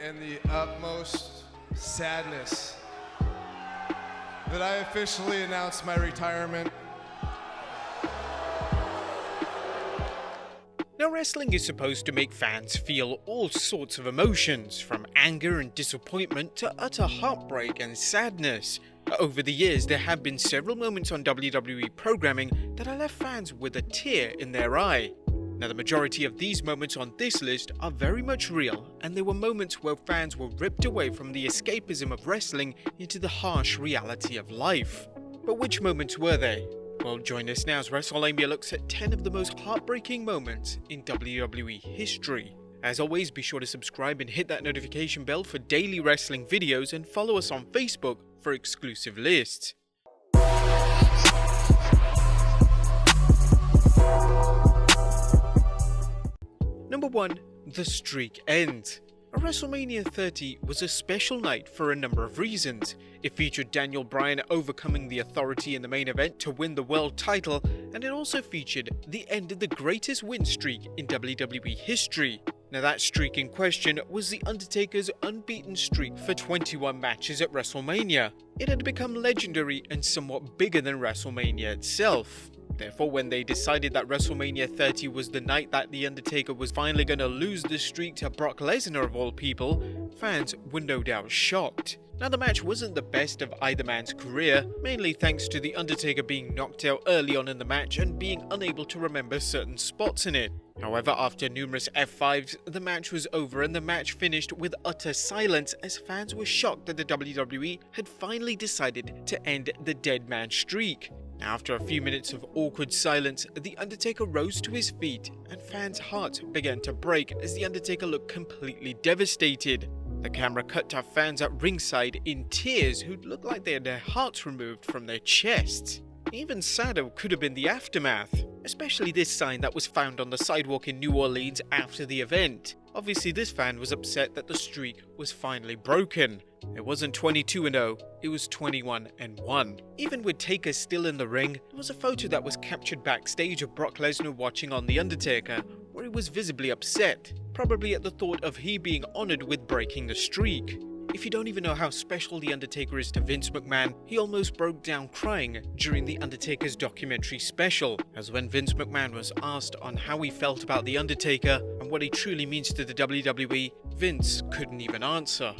and the utmost sadness that I officially announce my retirement. Now, wrestling is supposed to make fans feel all sorts of emotions, from anger and disappointment to utter heartbreak and sadness. Over the years, there have been several moments on WWE programming that have left fans with a tear in their eye. Now, the majority of these moments on this list are very much real, and they were moments where fans were ripped away from the escapism of wrestling into the harsh reality of life. But which moments were they? Well, join us now as Wrestlelamia looks at 10 of the most heartbreaking moments in WWE history. As always, be sure to subscribe and hit that notification bell for daily wrestling videos, and follow us on Facebook for exclusive lists. Number 1. The streak ends. WrestleMania 30 was a special night for a number of reasons. It featured Bryan overcoming the Authority in the main event to win the world title, and it also featured the end of the greatest win streak in WWE history. Now, that streak in question was The Undertaker's unbeaten streak for 21 matches at WrestleMania. It had become legendary and somewhat bigger than WrestleMania itself. Therefore, when they decided that WrestleMania 30 was the night that The Undertaker was finally going to lose the streak to Brock Lesnar of all people, fans were no doubt shocked. Now, the match wasn't the best of either man's career, mainly thanks to The Undertaker being knocked out early on in the match and being unable to remember certain spots in it. However, after numerous F5s, the match was over and the match finished with utter silence, as fans were shocked that the WWE had finally decided to end the dead man streak. After a few minutes of awkward silence, The Undertaker rose to his feet and fans' hearts began to break as The Undertaker looked completely devastated. The camera cut to fans at ringside in tears who looked like they had their hearts removed from their chests. Even sadder could have been the aftermath, especially this sign that was found on the sidewalk in New Orleans after the event. Obviously, this fan was upset that the streak was finally broken. It wasn't 22-0, it was 21-1. Even with Taker still in the ring, there was a photo that was captured backstage of Brock Lesnar watching on The Undertaker, where he was visibly upset, probably at the thought of he being honored with breaking the streak. If you don't even know how special The Undertaker is to Vince McMahon, he almost broke down crying during The Undertaker's documentary special, as when Vince McMahon was asked on how he felt about The Undertaker and what he truly means to the WWE, Vince couldn't even answer.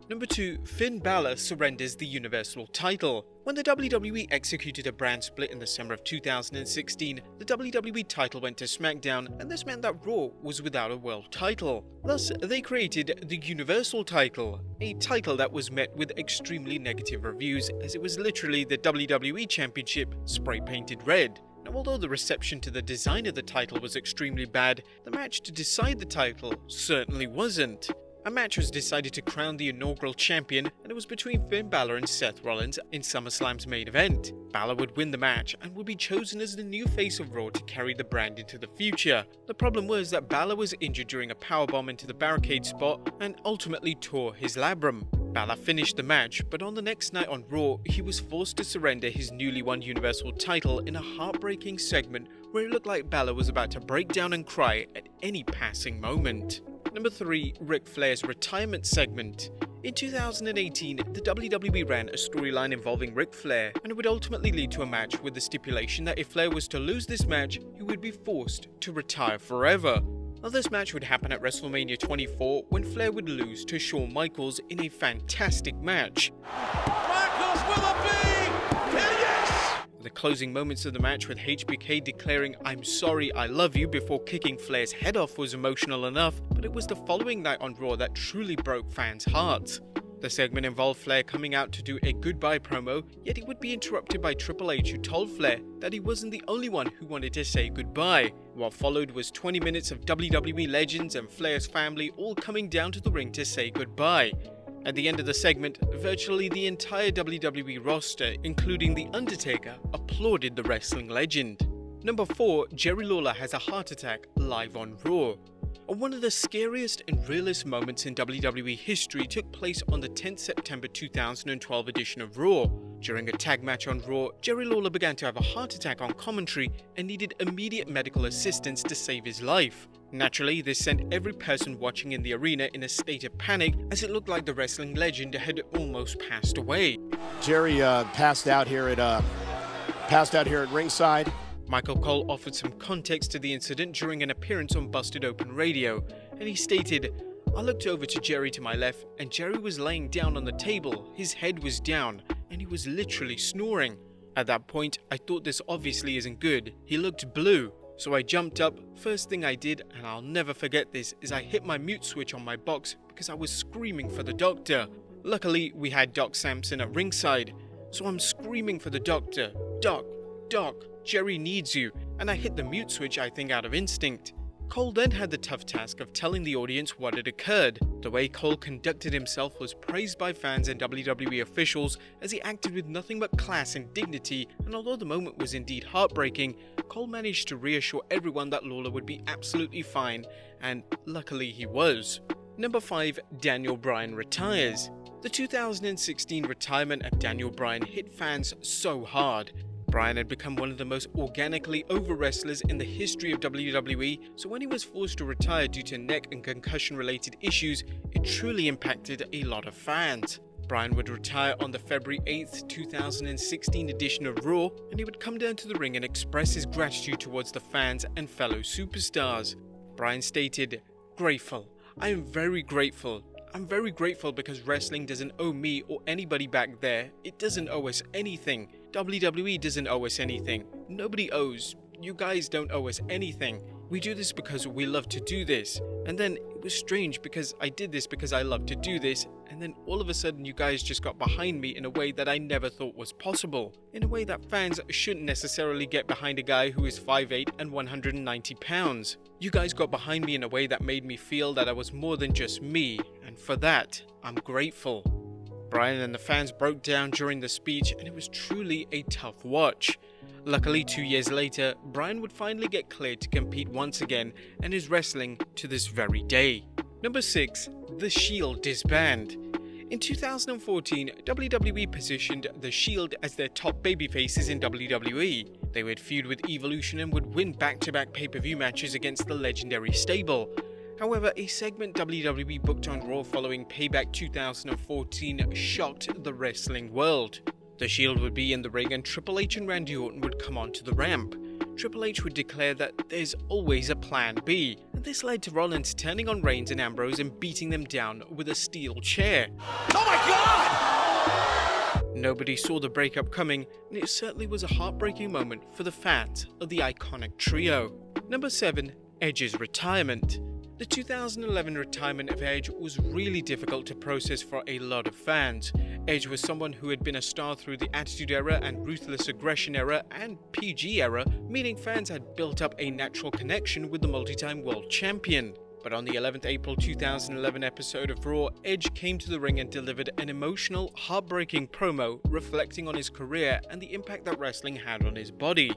Number 2. Finn Balor surrenders the Universal title. When the WWE executed a brand split in the summer of 2016, the WWE title went to SmackDown, and this meant that Raw was without a world title. Thus, they created the Universal title, a title that was met with extremely negative reviews, as it was literally the WWE Championship spray-painted red. Now, although the reception to the design of the title was extremely bad, the match to decide the title certainly wasn't. A match was decided to crown the inaugural champion, and it was between Finn Balor and Seth Rollins in SummerSlam's main event. Balor would win the match and would be chosen as the new face of Raw to carry the brand into the future. The problem was that Balor was injured during a powerbomb into the barricade spot and ultimately tore his labrum. Balor finished the match, but on the next night on Raw, he was forced to surrender his newly won Universal title in a heartbreaking segment where it looked like Balor was about to break down and cry at any passing moment. Number 3. Ric Flair's retirement segment. In 2018, the WWE ran a storyline involving Ric Flair, and it would ultimately lead to a match with the stipulation that if Flair was to lose this match, he would be forced to retire forever. Now, this match would happen at WrestleMania 24 when Flair would lose to Shawn Michaels in a fantastic match. Michaels with a B! Yes! The closing moments of the match with HBK declaring "I'm sorry, I love you" before kicking Flair's head off was emotional enough, but it was the following night on Raw that truly broke fans' hearts. The segment involved Flair coming out to do a goodbye promo, yet it would be interrupted by Triple H, who told Flair that he wasn't the only one who wanted to say goodbye. What followed was 20 minutes of WWE legends and Flair's family all coming down to the ring to say goodbye. At the end of the segment, virtually the entire WWE roster, including The Undertaker, applauded the wrestling legend. Number 4. Jerry Lawler has a heart attack live on Raw. One of the scariest and realest moments in WWE history took place on the 10th September 2012 edition of Raw. During a tag match on Raw, Jerry Lawler began to have a heart attack on commentary and needed immediate medical assistance to save his life. Naturally, this sent every person watching in the arena in a state of panic, as it looked like the wrestling legend had almost passed away. Jerry passed out here at ringside. Michael Cole offered some context to the incident during an appearance on Busted Open Radio, and he stated, "I looked over to Jerry to my left, and Jerry was laying down on the table. His head was down, and he was literally snoring. At that point, I thought this obviously isn't good. He looked blue. So I jumped up. First thing I did, and I'll never forget this, is I hit my mute switch on my box because I was screaming for the doctor. Luckily, we had Doc Sampson at ringside. So I'm screaming for the doctor. Doc, Jerry needs you. And I hit the mute switch, I think, out of instinct." Cole then had the tough task of telling the audience what had occurred. The way Cole conducted himself was praised by fans and WWE officials, as he acted with nothing but class and dignity, and although the moment was indeed heartbreaking, Cole managed to reassure everyone that Lawler would be absolutely fine, and luckily he was. Number 5. Daniel Bryan retires. The 2016 retirement of Daniel Bryan hit fans so hard. Bryan had become one of the most organically over wrestlers in the history of WWE, so when he was forced to retire due to neck and concussion related issues, it truly impacted a lot of fans. Bryan would retire on the February 8th, 2016 edition of Raw, and he would come down to the ring and express his gratitude towards the fans and fellow superstars. Bryan stated, "Grateful. I am very grateful. I'm very grateful because wrestling doesn't owe me or anybody back there. It doesn't owe us anything. WWE doesn't owe us anything. Nobody owes. You guys don't owe us anything. We do this because we love to do this. And then it was strange because I did this because I love to do this, and then all of a sudden you guys just got behind me in a way that I never thought was possible. In a way that fans shouldn't necessarily get behind a guy who is 5'8" and 190 pounds. You guys got behind me in a way that made me feel that I was more than just me, and for that, I'm grateful." Bryan and the fans broke down during the speech, and it was truly a tough watch. Luckily, 2 years later, Bryan would finally get cleared to compete once again and is wrestling to this very day. Number 6. The Shield disband. In 2014, WWE positioned The Shield as their top babyfaces in WWE. They would feud with Evolution and would win back-to-back pay-per-view matches against the legendary stable. However, a segment WWE booked on Raw following Payback 2014 shocked the wrestling world. The Shield would be in the ring and Triple H and Randy Orton would come onto the ramp. Triple H would declare that there's always a plan B, and this led to Rollins turning on Reigns and Ambrose and beating them down with a steel chair. Oh my God! Nobody saw the breakup coming, and it certainly was a heartbreaking moment for the fans of the iconic trio. Number 7. Edge's retirement. The 2011 retirement of Edge was really difficult to process for a lot of fans. Edge was someone who had been a star through the Attitude Era and Ruthless Aggression Era and PG Era, meaning fans had built up a natural connection with the multi-time world champion. But on the 11th April 2011 episode of Raw, Edge came to the ring and delivered an emotional, heartbreaking promo reflecting on his career and the impact that wrestling had on his body.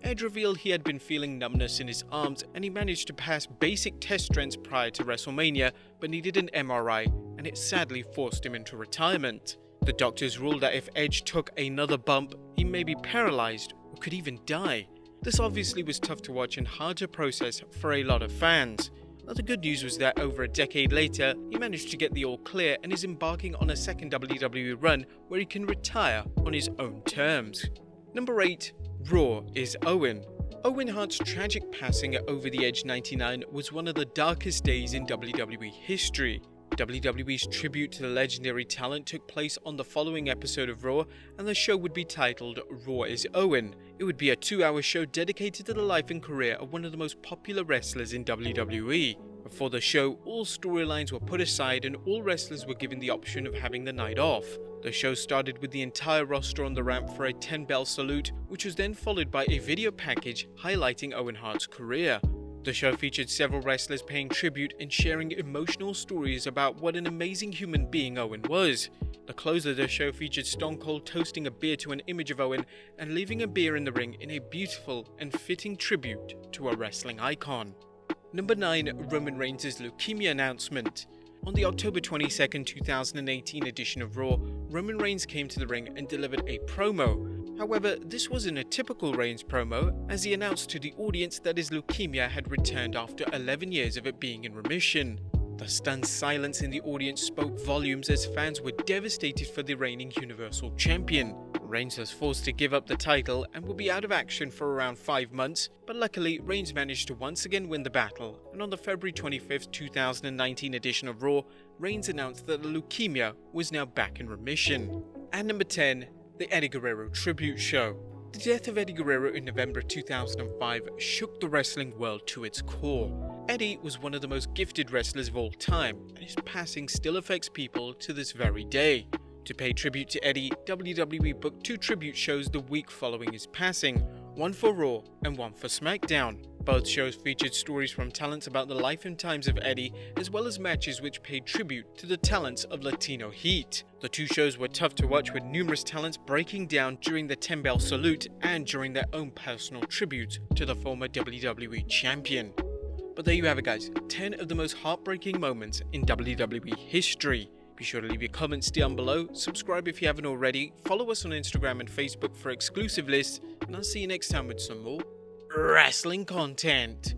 Edge revealed he had been feeling numbness in his arms and he managed to pass basic test strengths prior to Wrestlemania, but needed an MRI, and it sadly forced him into retirement. The doctors ruled that if Edge took another bump, he may be paralyzed or could even die. This obviously was tough to watch and hard to process for a lot of fans. Now, the good news was that over a decade later, he managed to get the all clear and is embarking on a second WWE run where he can retire on his own terms. Number 8. Raw is Owen. Owen Hart's tragic passing at Over the Edge 99 was one of the darkest days in WWE history. WWE's tribute to the legendary talent took place on the following episode of Raw, and the show would be titled Raw is Owen. It would be a 2-hour show dedicated to the life and career of one of the most popular wrestlers in WWE. Before the show, all storylines were put aside and all wrestlers were given the option of having the night off. The show started with the entire roster on the ramp for a 10-bell salute, which was then followed by a video package highlighting Owen Hart's career. The show featured several wrestlers paying tribute and sharing emotional stories about what an amazing human being Owen was. The close of the show featured Stone Cold toasting a beer to an image of Owen and leaving a beer in the ring in a beautiful and fitting tribute to a wrestling icon. Number 9. Roman Reigns' leukemia announcement. On the October 22, 2018 edition of Raw, Roman Reigns came to the ring and delivered a promo. However, this wasn't a typical Reigns promo, as he announced to the audience that his leukemia had returned after 11 years of it being in remission. The stunned silence in the audience spoke volumes as fans were devastated for the reigning Universal Champion. Reigns was forced to give up the title and will be out of action for around 5 months, but luckily Reigns managed to once again win the battle, and on the February 25th, 2019 edition of Raw, Reigns announced that the leukemia was now back in remission. And number 10, the Eddie Guerrero Tribute Show. The death of Eddie Guerrero in November 2005 shook the wrestling world to its core. Eddie was one of the most gifted wrestlers of all time, and his passing still affects people to this very day. To pay tribute to Eddie, WWE booked 2 tribute shows the week following his passing, one for Raw and one for SmackDown. Both shows featured stories from talents about the life and times of Eddie, as well as matches which paid tribute to the talents of Latino Heat. The 2 shows were tough to watch, with numerous talents breaking down during the 10-bell salute and during their own personal tribute to the former WWE Champion. But there you have it, guys, 10 of the most heartbreaking moments in WWE history. Be sure to leave your comments down below, subscribe if you haven't already, follow us on Instagram and Facebook for exclusive lists, and I'll see you next time with some more wrestling content.